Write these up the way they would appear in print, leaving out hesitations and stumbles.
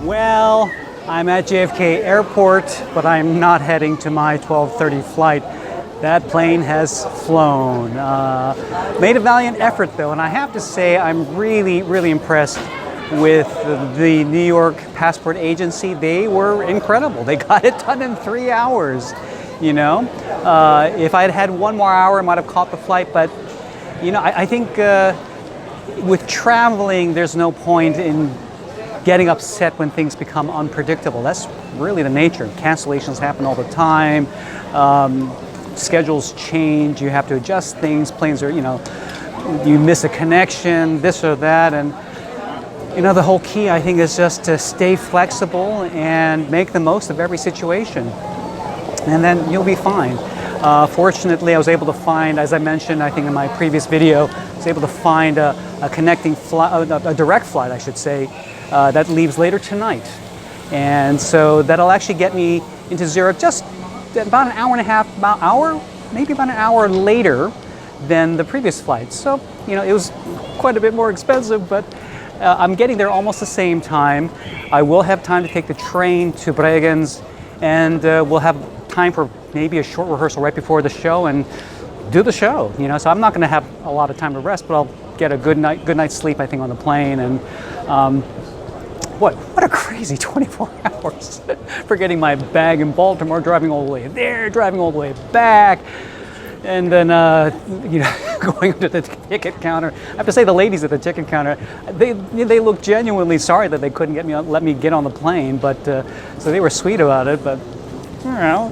Well, I'm at JFK Airport, but I'm not heading to my 12:30 flight. That plane has flown. Made a valiant effort though, and I have to say I'm really impressed with the New York Passport Agency. They were incredible. They got it done in 3 hours, you know. If I had had 1 more hour, I might have caught the flight, but you know, I think with traveling, there's no point in getting upset when things become unpredictable. That's really the nature. Cancellations happen all the time. Schedules change. You have to adjust things. Planes are, you know, you miss a connection, this or that. And, you know, the whole key, I think, is just to stay flexible and make the most of every situation. And then you'll be fine. Fortunately, I was able to find, as I mentioned, I think in my previous video, I was able to find a connecting flight, a direct flight, I should say, that leaves later tonight. And so that'll actually get me into Zurich just about an hour and a half, maybe about an hour later than the previous flight. So, you know, it was quite a bit more expensive, but I'm getting there almost the same time. I will have time to take the train to Bregenz, and we'll have time for maybe a short rehearsal right before the show and do the show, you know. So I'm not going to have a lot of time to rest, but I'll get a good night's sleep, I think, on the plane. And what a crazy 24 hours for getting my bag in Baltimore, driving all the way there, driving all the way back, and then you know, going to the ticket counter. I have to say, the ladies at the ticket counter, they looked genuinely sorry that they couldn't let me get on the plane, but so they were sweet about it. But you know,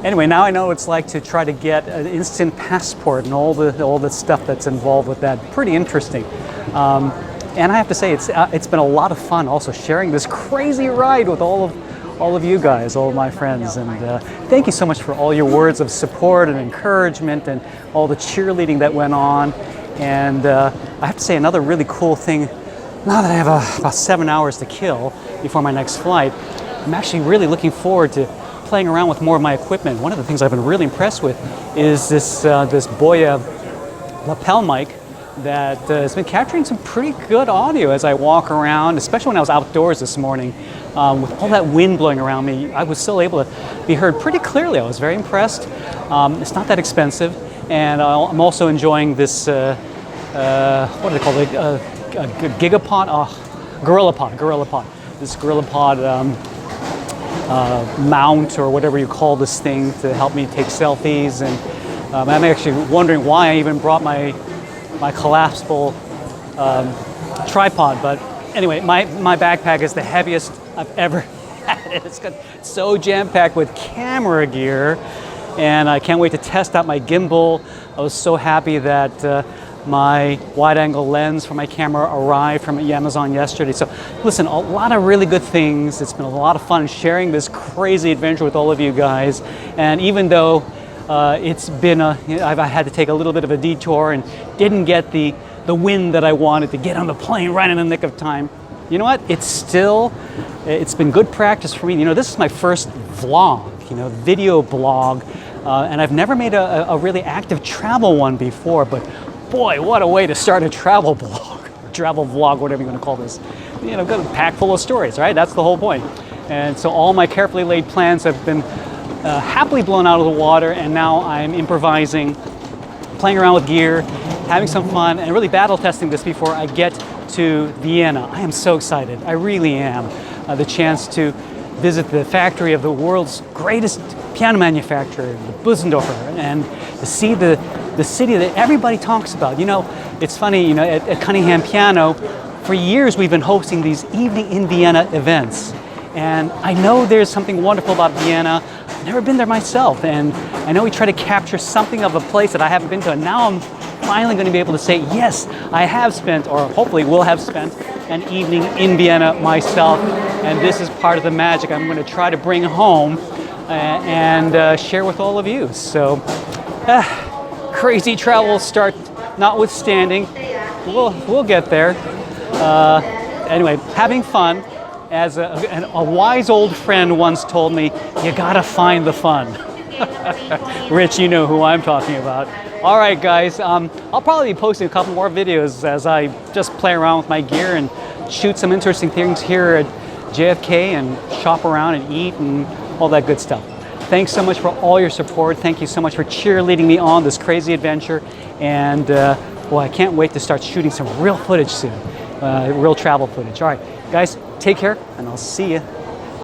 anyway, now I know what it's like to try to get an instant passport and all the stuff that's involved with that. Pretty interesting. And I have to say, it's been a lot of fun also sharing this crazy ride with all of you guys, all of my friends. And thank you so much for all your words of support and encouragement and all the cheerleading that went on. And I have to say, another really cool thing, now that I have about 7 hours to kill before my next flight, I'm actually really looking forward to playing around with more of my equipment. One of the things I've been really impressed with is this Boya lapel mic that has been capturing some pretty good audio as I walk around, especially when I was outdoors this morning. With all that wind blowing around me, I was still able to be heard pretty clearly. I was very impressed. It's not that expensive, and I'm also enjoying this, what do they call it, a Gigapod? GorillaPod. This GorillaPod mount, or whatever you call this thing, to help me take selfies. And I'm actually wondering why I even brought my collapsible tripod. But anyway, my backpack is the heaviest I've ever had. It's so jam-packed with camera gear, and I can't wait to test out my gimbal. I was so happy that my wide-angle lens for my camera arrived from Amazon yesterday. So listen, a lot of really good things. It's been a lot of fun sharing this crazy adventure with all of you guys. And even though it's been I've had to take a little bit of a detour and didn't get the wind that I wanted to get on the plane right in the nick of time. You know what? It's been good practice for me. You know, this is my first vlog, you know, video blog, and I've never made a really active travel one before, but boy, what a way to start a travel blog, travel vlog, whatever you want to call this. You know, got a pack full of stories, right? That's the whole point. And so all my carefully laid plans have been happily blown out of the water, and now I'm improvising, playing around with gear, having some fun, and really battle testing this before I get to Vienna. I am so excited. I really am. The chance to visit the factory of the world's greatest piano manufacturer, the Bösendorfer, and to see the city that everybody talks about. You know, it's funny, you know, at Cunningham Piano, for years we've been hosting these Evening in Vienna events. And I know there's something wonderful about Vienna. I've never been there myself, and I know we try to capture something of a place that I haven't been to, and now I'm finally going to be able to say, yes, I have spent, or hopefully will have spent, an evening in Vienna myself, and this is part of the magic I'm going to try to bring home and share with all of you. So, crazy travel start notwithstanding, we'll get there. Anyway, having fun. As a wise old friend once told me, you gotta find the fun. Rich, you know who I'm talking about. All right, guys, I'll probably be posting a couple more videos as I just play around with my gear and shoot some interesting things here JFK and shop around and eat and all that good stuff. Thanks so much for all your support. Thank you so much for cheerleading me on this crazy adventure. And well, I can't wait to start shooting some real footage soon, real travel footage. All right, guys, take care, and I'll see you